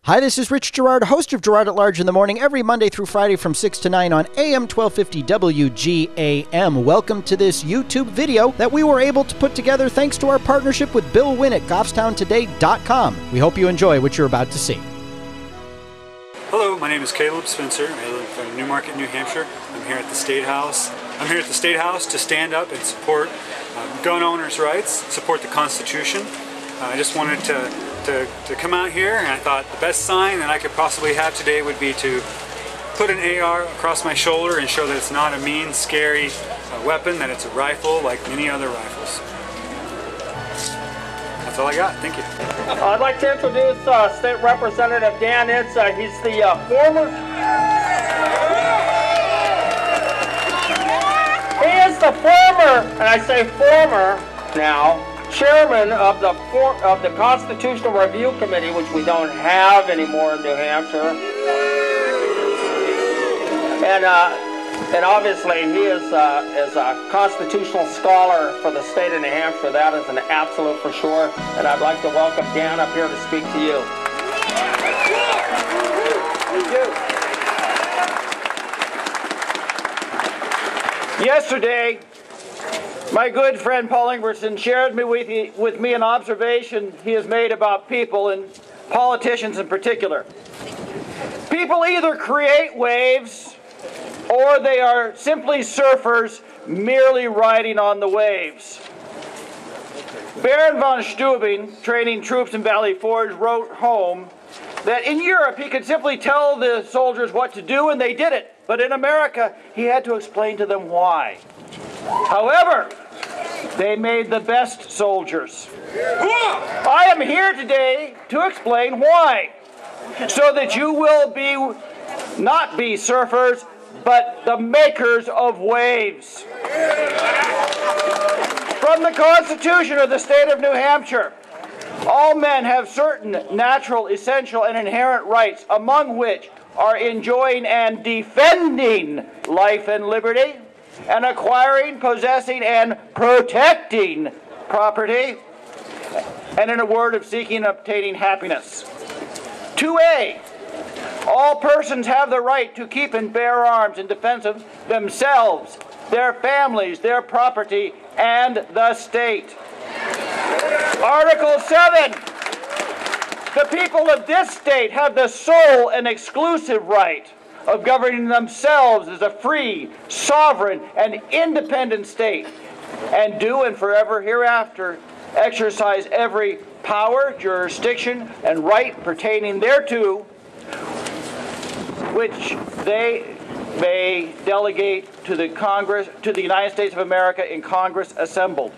Hi, this is Rich Girard, host of Girard at Large in the Morning, every Monday through Friday from 6 to 9 on AM 1250 WGAM. Welcome to this YouTube video that we were able to put together thanks to our partnership with Bill Wynn at GoffstownToday.com. We hope you enjoy what you're about to see. Hello, my name is Caleb Spencer. I live in Newmarket, New Hampshire. I'm here at the State House. I'm here at the State House to stand up and support gun owners' rights, support the Constitution. I just wanted to come out here, and I thought the best sign that I could possibly have today would be to put an AR across my shoulder and show that it's not a mean, scary weapon, that it's a rifle like many other rifles. That's all I got. Thank you. I'd like to introduce State Representative Dan Itse. He's the former... He is the former, and I say former now, chairman of the Constitutional Review Committee, which we don't have anymore in New Hampshire. And obviously he is a constitutional scholar for the state of New Hampshire. That is an absolute for sure. And I'd like to welcome Dan up here to speak to you. Thank you. Yesterday, my good friend Paul Ingverson shared with me an observation he has made about people, and politicians in particular. People either create waves or they are simply surfers merely riding on the waves. Baron von Steuben, training troops in Valley Forge, wrote home that in Europe he could simply tell the soldiers what to do and they did it. But in America, he had to explain to them why. However, they made the best soldiers. I am here today to explain why, so that you will not be surfers, but the makers of waves. From the Constitution of the state of New Hampshire, all men have certain natural, essential, and inherent rights, among which are enjoying and defending life and liberty, and acquiring, possessing, and protecting property, and in a word, of seeking and obtaining happiness. 2A, all persons have the right to keep and bear arms in defense of themselves, their families, their property, and the state. Article 7, the people of this state have the sole and exclusive right of governing themselves as a free, sovereign, and independent state, and do and forever hereafter exercise every power, jurisdiction, and right pertaining thereto, which they may delegate to the Congress, to the United States of America in Congress assembled.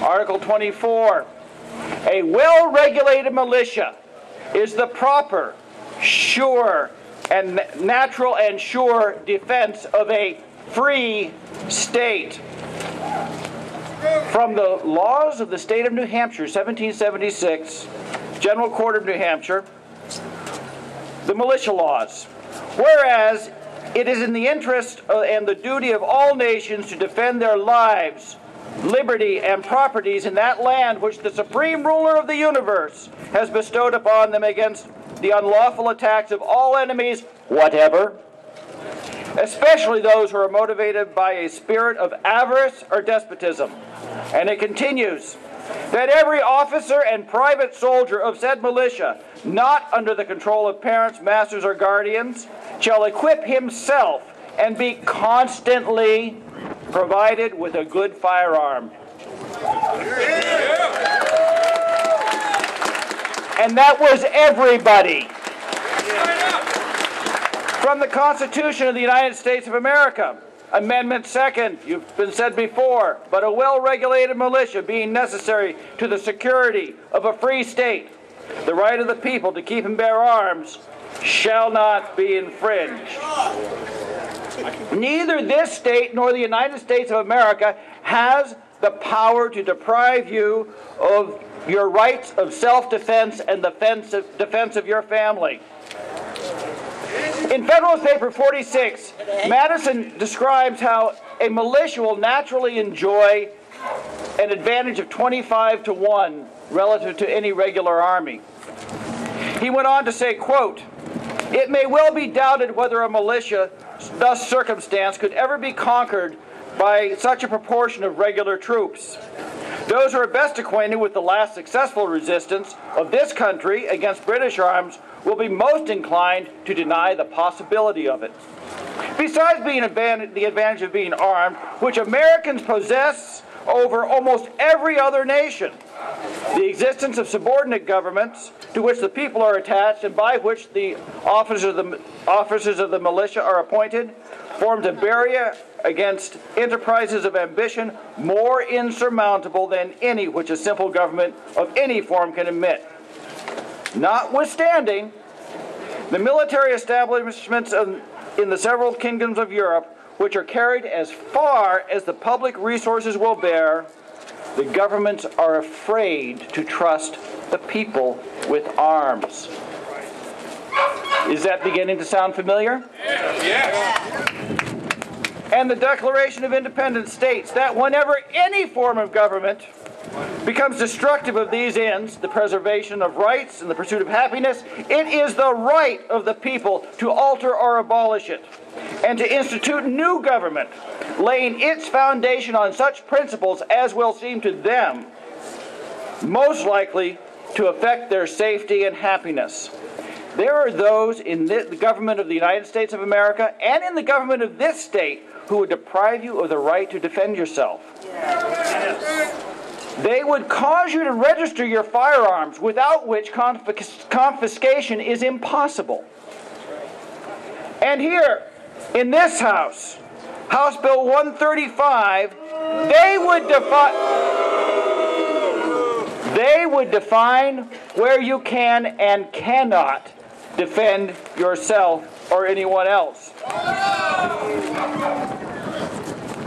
Article 24, a well-regulated militia is the proper, sure, and natural and sure defense of a free state. From the laws of the state of New Hampshire, 1776, General Court of New Hampshire, the militia laws. Whereas it is in the interest and the duty of all nations to defend their lives, liberty, and properties in that land which the supreme ruler of the universe has bestowed upon them against the unlawful attacks of all enemies, whatever, especially those who are motivated by a spirit of avarice or despotism. And it continues, that every officer and private soldier of said militia, not under the control of parents, masters, or guardians, shall equip himself and be constantly provided with a good firearm. And that was everybody. From the Constitution of the United States of America, Amendment 2nd, you've been said before, but a well-regulated militia being necessary to the security of a free state, the right of the people to keep and bear arms shall not be infringed. Neither this state nor the United States of America has the power to deprive you of your rights of self-defense and defense of your family. In Federalist Paper 46, Madison describes how a militia will naturally enjoy an advantage of 25 to 1 relative to any regular army. He went on to say, quote, "It may well be doubted whether a militia thus circumstanced could ever be conquered by such a proportion of regular troops. Those who are best acquainted with the last successful resistance of this country against British arms will be most inclined to deny the possibility of it. Besides being the advantage of being armed, which Americans possess over almost every other nation, the existence of subordinate governments to which the people are attached and by which the officers of the militia are appointed forms a barrier against enterprises of ambition more insurmountable than any which a simple government of any form can admit. Notwithstanding, the military establishments in the several kingdoms of Europe, which are carried as far as the public resources will bear, the governments are afraid to trust the people with arms." Is that beginning to sound familiar? Yeah. And the Declaration of Independence states that whenever any form of government becomes destructive of these ends, the preservation of rights and the pursuit of happiness, it is the right of the people to alter or abolish it, and to institute new government, laying its foundation on such principles as will seem to them most likely to affect their safety and happiness. There are those in the government of the United States of America and in the government of this state who would deprive you of the right to defend yourself. They would cause you to register your firearms, without which confiscation is impossible. And here, in this House, House Bill 135, they would define where you can and cannot defend yourself or anyone else.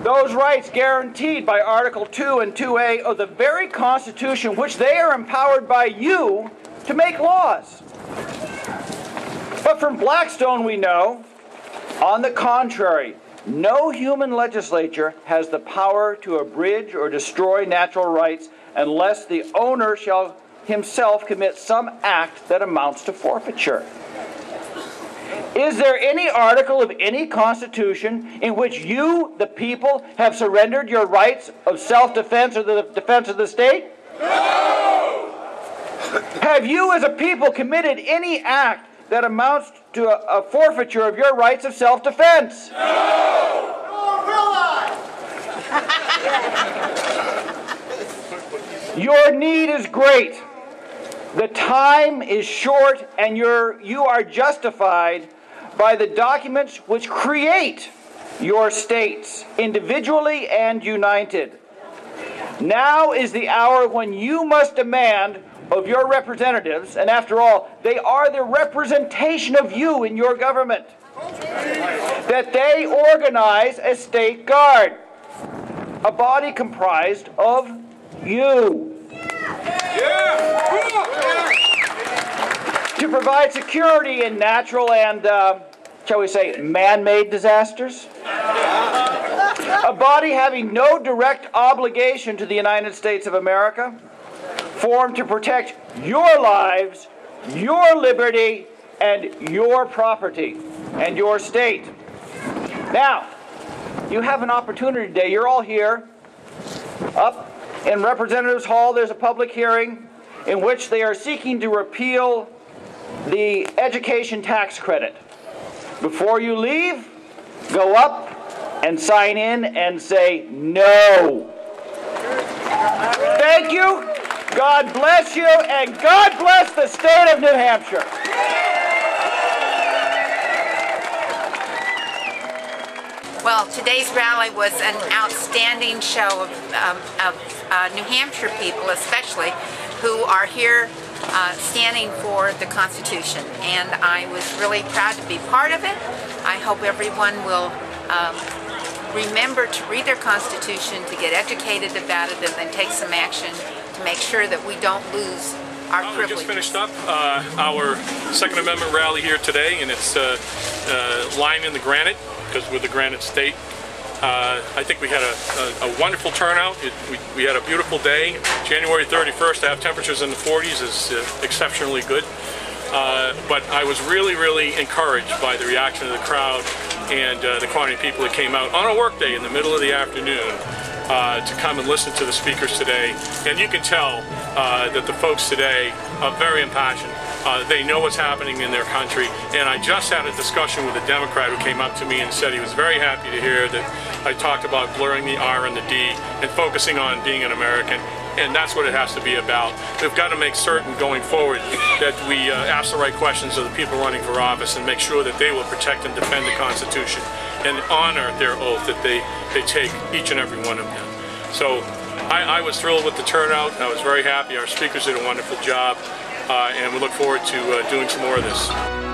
Those rights guaranteed by Article 2 and 2A of the very Constitution which they are empowered by you to make laws. But from Blackstone we know, on the contrary, no human legislature has the power to abridge or destroy natural rights unless the owner shall himself commit some act that amounts to forfeiture. Is there any article of any constitution in which you, the people, have surrendered your rights of self-defense or the defense of the state? No! Have you as a people committed any act that amounts to a forfeiture of your rights of self-defense? No! Nor will I! Your need is great. The time is short, and you are justified by the documents which create your states, individually and united. Now is the hour when you must demand of your representatives, and after all, they are the representation of you in your government, that they organize a state guard, a body comprised of you. To provide security in natural and, shall we say, man-made disasters. A body having no direct obligation to the United States of America, formed to protect your lives, your liberty, and your property, and your state. Now, you have an opportunity today. You're all here. Up in Representatives Hall, there's a public hearing in which they are seeking to repeal the education tax credit. Before you leave, go up and sign in and say no. Thank you. God bless you, and God bless the state of New Hampshire. Well, today's rally was an outstanding show of New Hampshire people, especially, who are here standing for the Constitution. And I was really proud to be part of it. I hope everyone will remember to read their Constitution, to get educated about it, and then take some action to make sure that we don't lose our privileges. We just finished up our Second Amendment rally here today, and it's Line in the Granite, because we're the Granite State. I think we had a wonderful turnout. We had a beautiful day. January 31st to have temperatures in the 40s is exceptionally good. but I was really encouraged by the reaction of the crowd and the quantity of people that came out on a work day in the middle of the afternoon to come and listen to the speakers today. And you can tell that the folks today are very impassioned. They know what's happening in their country, and I just had a discussion with a Democrat who came up to me and said he was very happy to hear that I talked about blurring the R and the D and focusing on being an American, and that's what it has to be about. We've got to make certain going forward that we ask the right questions of the people running for office and make sure that they will protect and defend the Constitution and honor their oath that they take, each and every one of them. So I was thrilled with the turnout. I was very happy. Our speakers did a wonderful job. And we look forward to doing some more of this.